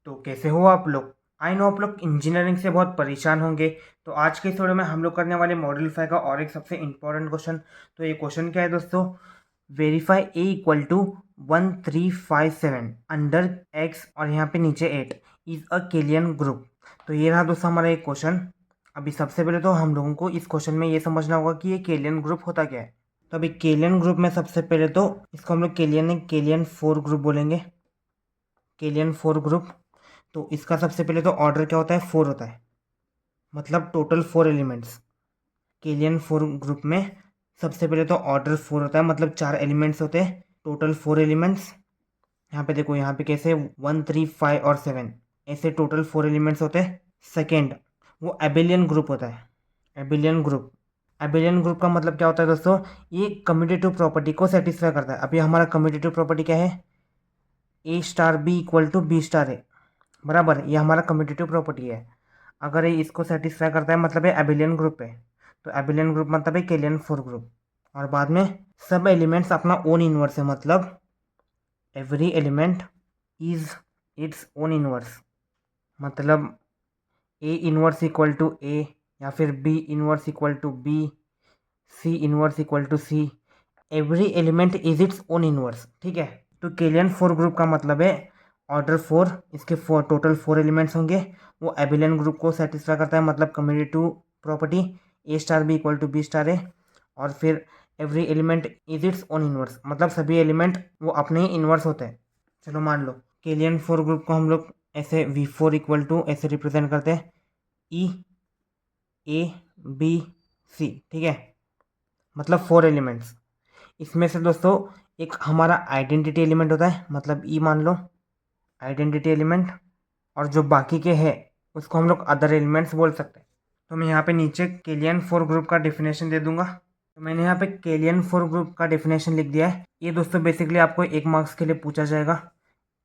तो कैसे हो आप लोग। आई नो आप लोग इंजीनियरिंग से बहुत परेशान होंगे। तो आज के इस वीडियो में हम लोग करने वाले मॉडल 5 का और एक सबसे इम्पोर्टेंट क्वेश्चन। तो ये क्वेश्चन क्या है दोस्तों, verify a equal to 1357 under x और यहाँ पे नीचे 8 इज अ केलियन ग्रुप। तो ये रहा दोस्तों हमारा एक क्वेश्चन। अभी सबसे पहले तो हम लोगों को इस क्वेश्चन में ये समझना होगा कि ये केलियन ग्रुप होता क्या है। तो अभी केलियन ग्रुप में सबसे पहले तो इसको हम लोग केलियन 4 ग्रुप बोलेंगे। Kylian 4 group. तो इसका सबसे पहले तो ऑर्डर क्या होता है, 4 होता है, मतलब टोटल 4 एलिमेंट्स। केलियन 4 ग्रुप में सबसे पहले तो ऑर्डर 4 होता है, मतलब 4 एलिमेंट्स होते हैं, टोटल 4 एलिमेंट्स। यहाँ पे देखो, यहाँ पे कैसे 1 3 5 और 7 ऐसे टोटल 4 एलिमेंट्स होते हैं। सेकेंड, वो एबिलियन ग्रुप होता है। Abelian group. एबिलियन ग्रुप का मतलब क्या होता है दोस्तों, ये कम्यूटेटिव प्रॉपर्टी को सेटिस्फाई करता है। अभी हमारा कम्यूटेटिव प्रॉपर्टी क्या है, a star b equal to b star है, बराबर। ये हमारा कम्यूटेटिव प्रॉपर्टी है। अगर ये इसको सेटिस्फाई करता है मतलब ये एबिलियन ग्रुप है। तो एबिलियन ग्रुप मतलब है केलियन 4 ग्रुप। और बाद में सब एलिमेंट्स अपना ओन इनवर्स है, मतलब every element is its own inverse. मतलब a inverse equal to a, या फिर b inverse equal to b, c inverse equal to c. Every element is its own inverse, ठीक है। तो केलियन 4 ग्रुप का मतलब है ऑर्डर 4, इसके टोटल 4 एलिमेंट्स होंगे। वो एबिलियन ग्रुप को सेटिस्फाई करता है, मतलब commutative property a star b equal to b star है। और फिर every element is its own inverse, मतलब सभी एलिमेंट वो अपने ही इनवर्स होते हैं। चलो मान लो केलियन 4 ग्रुप को हम लोग ऐसे V4 इक्वल टू ऐसे रिप्रेजेंट करते हैं, ई ए बी सी, ठीक है, मतलब 4 एलिमेंट्स। इसमें से दोस्तों एक हमारा आइडेंटिटी एलिमेंट होता है, मतलब ई मान लो आइडेंटिटी एलिमेंट। और जो बाकी के हैं उसको हम लोग अदर एलिमेंट्स बोल सकते हैं। तो मैं यहाँ पे नीचे केलियन 4 ग्रुप का डेफिनेशन दे दूंगा। तो मैंने यहाँ पे केलियन 4 ग्रुप का डेफिनेशन लिख दिया है। ये दोस्तों बेसिकली आपको 1 मार्क्स के लिए पूछा जाएगा।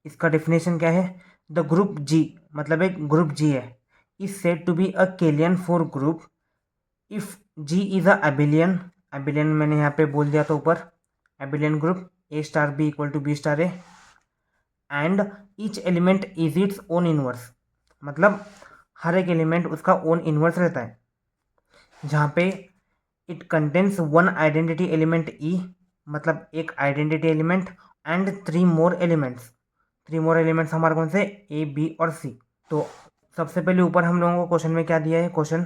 इसका डेफिनेशन क्या है, द ग्रुप जी, मतलब एक ग्रुप जी है, is said to be a abelian 4 group if G is a abelian. Abelian मैंने यहाँ पे बोल दिया था ऊपर, abelian group a star b equal to b star है, and each element is its own inverse, मतलब हर एक एलिमेंट उसका ओन इनवर्स रहता है। जहाँ पे it contains one identity element e, मतलब एक identity element, and 3 more elements. 3 more elements हमारे कौन से, ए बी और सी। तो सबसे पहले ऊपर हम लोगों को क्वेश्चन में क्या दिया है, क्वेश्चन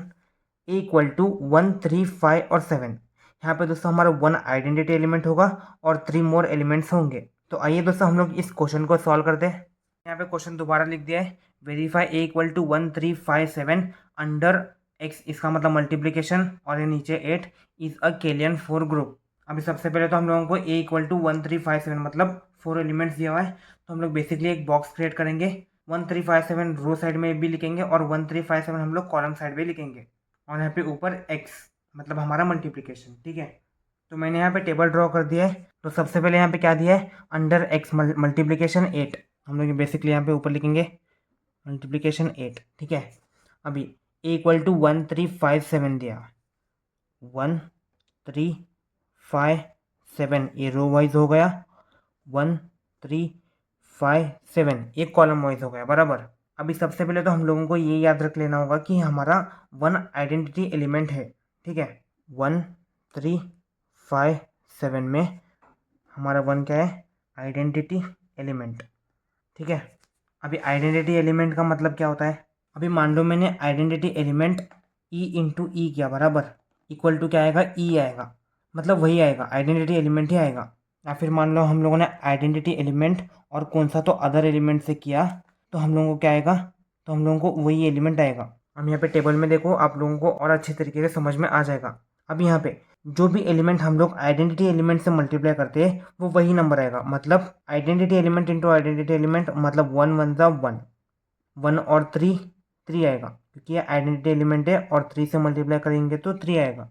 ए इक्वल टू 1 3 5 और 7। यहाँ पे दोस्तों हमारा 1 आइडेंटिटी एलिमेंट होगा और 3 मोर एलिमेंट्स होंगे। तो आइए दोस्तों हम लोग इस क्वेश्चन को सॉल्व करते हैं। यहाँ पे क्वेश्चन दोबारा लिख दिया है, verify a equal to 1 3 5 7 under x, इसका मतलब मल्टीप्लीकेशन, और ये नीचे 8 इज अ केलियन 4 ग्रुप। अभी सबसे पहले तो हम लोगों को ए इक्वल टू 1 3 5 7 मतलब 4 एलिमेंट्स दिया हुआ है। तो हम लोग बेसिकली एक बॉक्स क्रिएट करेंगे। 1 3 5 7 रो साइड में भी लिखेंगे और 1 3 5 7 हम लोग कॉलम साइड में लिखेंगे। और यहाँ पे ऊपर एक्स मतलब हमारा मल्टीप्लीकेशन, ठीक है। तो मैंने यहाँ पे टेबल ड्रॉ कर दिया है। तो सबसे पहले यहाँ पे क्या दिया है, अंडर एक्स मल्टीप्लीकेशन 8, हम लोग बेसिकली यहाँ पे ऊपर लिखेंगे मल्टीप्लीकेशन 8, ठीक है। अभी ए इक्वल टू 1 3 5 7 दिया, 1 3 5 7 ये रो वाइज हो गया, 1 3 5 7 एक कॉलम वाइज हो गया, बराबर। अभी सबसे पहले तो हम लोगों को ये याद रख लेना होगा कि हमारा 1 आइडेंटिटी एलिमेंट है, ठीक है। 1 3 5 7 में हमारा 1 क्या है, आइडेंटिटी एलिमेंट, ठीक है। अभी आइडेंटिटी एलिमेंट का मतलब क्या होता है, अभी मान लो मैंने आइडेंटिटी एलिमेंट ई इंटू ई किया, बराबर, इक्वल टू क्या आएगा, ई आएगा, मतलब वही आएगा, आइडेंटिटी एलिमेंट ही आएगा। या फिर मान लो हम लोगों ने आइडेंटिटी एलिमेंट और कौन सा तो अदर एलिमेंट से किया, तो हम लोगों को क्या आएगा, तो हम लोगों को वही एलिमेंट आएगा। हम यहाँ पे टेबल में देखो, आप लोगों को और अच्छे तरीके से समझ में आ जाएगा। अब यहाँ पे जो भी एलिमेंट हम लोग आइडेंटिटी एलिमेंट से मल्टीप्लाई करते हैं वो वही नंबर आएगा, मतलब identity element into identity element, मतलब 1 1 ज़ा 1, 1 और 3 3 आएगा, क्योंकि ये आइडेंटिटी एलिमेंट है और 3 से मल्टीप्लाई करेंगे तो 3 आएगा।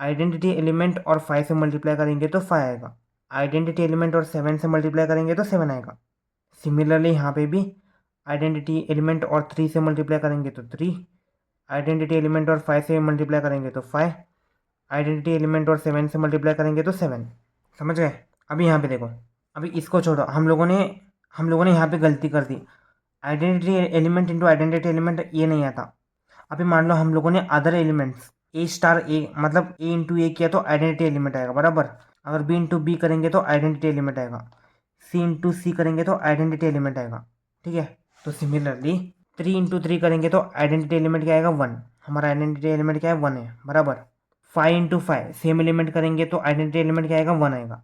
आइडेंटिटी एलिमेंट और 5 से मल्टीप्लाई करेंगे तो 5 आएगा। आइडेंटिटी एलिमेंट और 7 से मल्टीप्लाई करेंगे तो 7 आएगा। सिमिलरली यहाँ पे भी आइडेंटिटी एलिमेंट और 3 से मल्टीप्लाई करेंगे तो 3, आइडेंटिटी एलिमेंट और 5 से मल्टीप्लाई करेंगे तो 5, आइडेंटिटी एलिमेंट और 7 से मल्टीप्लाई करेंगे तो 7। समझ गए। अभी यहाँ पे देखो, अभी इसको छोड़ो, हम लोगों ने यहाँ पे गलती कर दी। Identity element into identity element ये नहीं आता। अभी मान लो हम लोगों ने other elements a star a मतलब ए इंटू ए किया तो आइडेंटिटी एलिमेंट आएगा बराबर। अगर बी इंटू बी करेंगे तो आइडेंटिटी एलिमेंट आएगा। सी इंटू सी करेंगे तो आइडेंटिटी एलिमेंट आएगा। ठीक है, तो सिमिलरली 3 इंटू 3 करेंगे तो आइडेंटिटी एलिमेंट क्या आएगा 1। हमारा आइडेंटिटी एलिमेंट क्या है 1 है बराबर। 5 इंटू 5 सेम एलिमेंट करेंगे तो आइडेंटिटी एलिमेंट क्या आएगा 1 आएगा।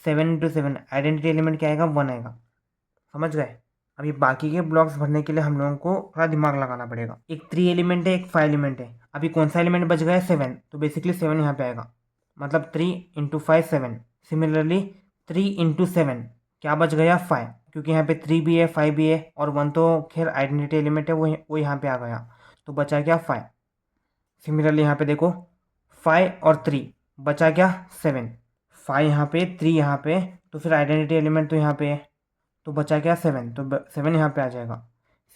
7 इंटू 7 आइडेंटिटी एलिमेंट क्या आएगा 1 आएगा। समझ गए। अभी बाकी के ब्लॉक्स भरने के लिए हम लोगों को थोड़ा दिमाग लगाना पड़ेगा। एक 3 एलिमेंट है, एक 5 एलिमेंट है। अभी कौन सा एलिमेंट बच गया है 7, तो बेसिकली 7 यहाँ पे आएगा, मतलब 3 इंटू 5 7। सिमिलरली 3 इंटू 7 क्या बच गया 5, क्योंकि यहाँ पे 3 भी है 5 भी है और 1 तो खैर आइडेंटिटी एलिमेंट है, वो यहाँ पे आ गया, तो बचा क्या 5। सिमिलरली यहाँ पे देखो 5 और 3 बचा क्या 7। 5 यहाँ पे 3 यहाँ पे, तो फिर आइडेंटिटी एलिमेंट तो यहाँ पे है, तो बचा क्या 7, तो 7 यहाँ पे आ जाएगा।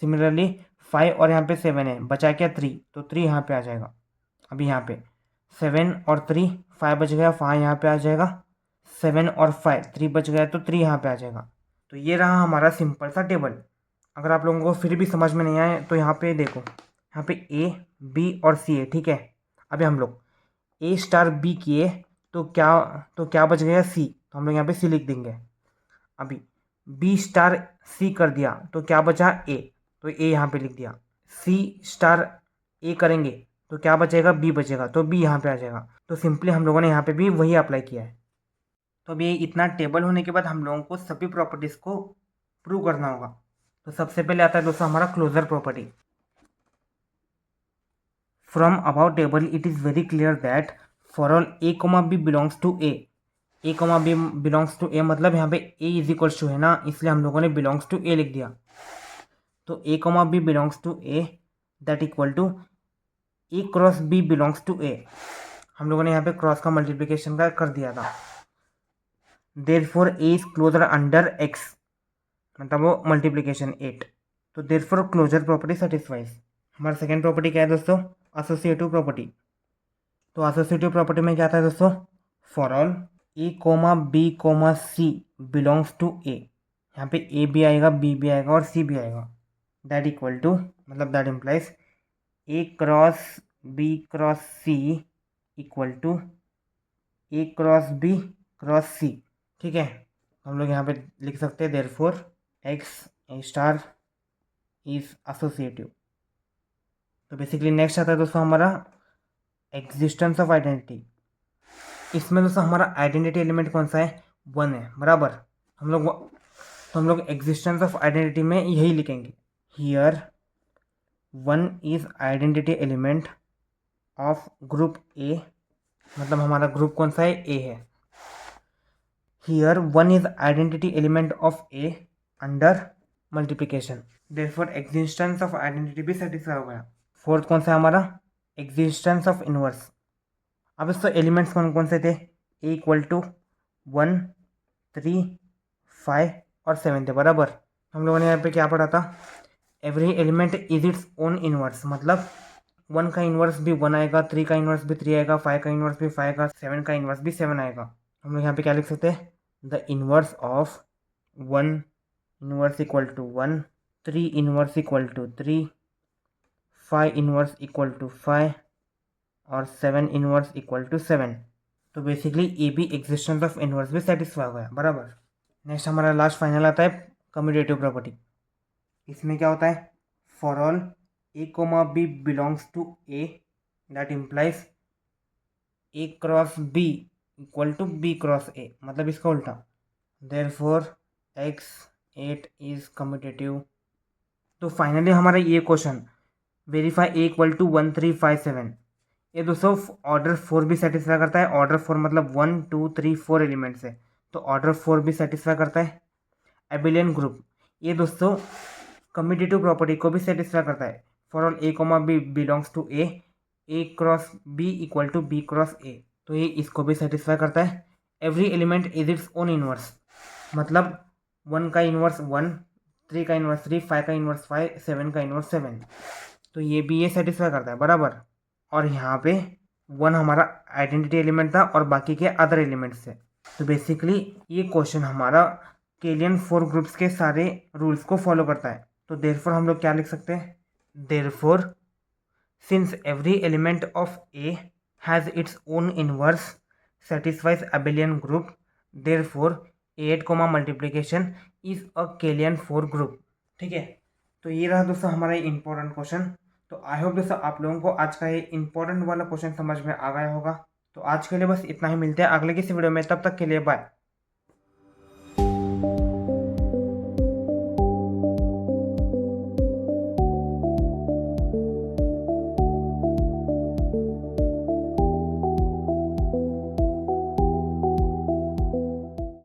सिमिलरली 5 और यहाँ पे 7 है, बचा क्या 3, तो 3 यहाँ पे आ जाएगा। अभी यहाँ पे 7 और 3 5 बच गया, 5 यहाँ पे आ जाएगा। 7 और 5 3 बच गया, तो 3 यहाँ पे आ जाएगा। तो ये रहा हमारा सिंपल सा टेबल। अगर आप लोगों को फिर भी समझ में नहीं आए तो यहाँ पे देखो, यहाँ पे ए बी और सी है। ठीक है, अभी हम लोग ए स्टार बी किए तो क्या बच गया सी, तो हम लोग यहाँ पे सी लिख देंगे। अभी बी स्टार सी कर दिया तो क्या बचा ए, तो ए यहाँ पे लिख दिया। सी स्टार ए करेंगे तो क्या बचेगा बी बचेगा, तो बी यहाँ पे आ जाएगा। तो सिंपली हम लोगों ने यहाँ पे भी वही अप्लाई किया है। तो अब ये इतना टेबल होने के बाद हम लोगों को सभी प्रॉपर्टीज़ को प्रूव करना होगा। तो सबसे पहले आता है दोस्तों हमारा closure property. From about table it is very clear that for all a comma b belongs to a comma b belongs to a, मतलब यहाँ पे ए इज इक्वल्स टू है ना, इसलिए हम लोगों ने बिलोंग्स टू ए लिख दिया। तो a comma b belongs to a that equal to a cross b belongs to a. हम लोगों ने यहाँ पे क्रॉस का मल्टीप्लिकेशन का कर दिया था। Therefore a is closure under x, मतलब वो मल्टीप्लिकेशन 8। तो देयरफॉर क्लोजर प्रॉपर्टी सेटिस्फाइज। हमारा सेकेंड प्रॉपर्टी क्या है दोस्तों, एसोसिएटिव प्रॉपर्टी। तो एसोसिएटिव प्रॉपर्टी में क्या आता है दोस्तों, for all a comma b comma c belongs to a. यहाँ पे ए भी आएगा बी भी आएगा और सी भी आएगा। दैट इक्वल टू, मतलब that implies a cross b cross c equal to a cross b cross c. ठीक है, हम लोग यहाँ पे लिख सकते हैं therefore x a star is associative. तो बेसिकली नेक्स्ट आता है दोस्तों हमारा एग्जिस्टेंस ऑफ आइडेंटिटी। इसमें दोस्तों हमारा आइडेंटिटी एलिमेंट कौन सा है 1 है बराबर। हम लोग एग्जिस्टेंस ऑफ आइडेंटिटी में यही लिखेंगे, here 1 is identity element of group A, मतलब हमारा ग्रुप कौन सा है ए है। Here 1 is identity element of A under multiplication, therefore existence of identity भी सेटिस्फाई हो गया। फोर्थ कौन सा है हमारा, एग्जिस्टेंस ऑफ इनवर्स। अब इसको एलिमेंट्स कौन कौन से थे, ए इक्वल टू 1 3 5 और 7 थे बराबर। हम लोगों ने यहाँ पे क्या पढ़ा था, every element is its own inverse, मतलब 1 का इनवर्स भी 1 आएगा, 3 का इनवर्स भी 3 आएगा, 5 का इनवर्स भी 5 आएगा, 7 का इनवर्स भी 7 आएगा। हम लोग यहाँ पे क्या लिख सकते हैं, the inverse of 1 inverse equal to 1, 3 inverse equal to 3, 5 inverse equal to 5 और 7 इनवर्स इक्वल टू 7। तो basically a b existence of inverse भी सेटिस्फाई हो गया बराबर। नेक्स्ट हमारा लास्ट फाइनल आता है कम्यूटेटिव प्रॉपर्टी। इसमें क्या होता है, for all a comma b belongs to a that implies a cross b equal to b cross a, मतलब इसका उल्टा। Therefore x 8 is commutative. तो फाइनली हमारा ये question verify a equal to 1 3 5 7, ये दोस्तों ऑर्डर 4 भी सेटिस्फाई करता है। ऑर्डर 4 मतलब 1 2 3 4 एलिमेंट्स है, तो ऑर्डर 4 भी सेटिस्फाई करता है। एबिलियन ग्रुप, ये दोस्तों कम्यूटेटिव प्रॉपर्टी को भी सेटिस्फाई करता है। For all a comma b belongs to a cross b equal to b cross a, तो ये इसको भी सेटिस्फाई करता है। Every element is its own inverse, मतलब 1 का इनवर्स 1, 3 का इनवर्स 3, 5 का इनवर्स 5, 7 का इनवर्स 7, तो ये भी ये सेटिस्फाई करता है बराबर। और यहाँ पे 1 हमारा आइडेंटिटी एलिमेंट था और बाकी के अदर एलिमेंट्स थे। तो बेसिकली ये क्वेश्चन हमारा केलियन फोर ग्रुप्स के सारे रूल्स को फॉलो करता है। तो देयरफॉर हम लोग क्या लिख सकते हैं, therefore since every element of a has its own inverse satisfies abelian group, therefore 8 comma multiplication is a Klein four group. ठीक है, तो ये रहा दोस्तों हमारा इंपॉर्टेंट क्वेश्चन। तो आई होप दोस्तों आप लोगों को आज का ये इंपॉर्टेंट वाला क्वेश्चन समझ में आ गया होगा। तो आज के लिए बस इतना ही, मिलते हैं अगले किसी वीडियो में, तब तक के लिए बाय।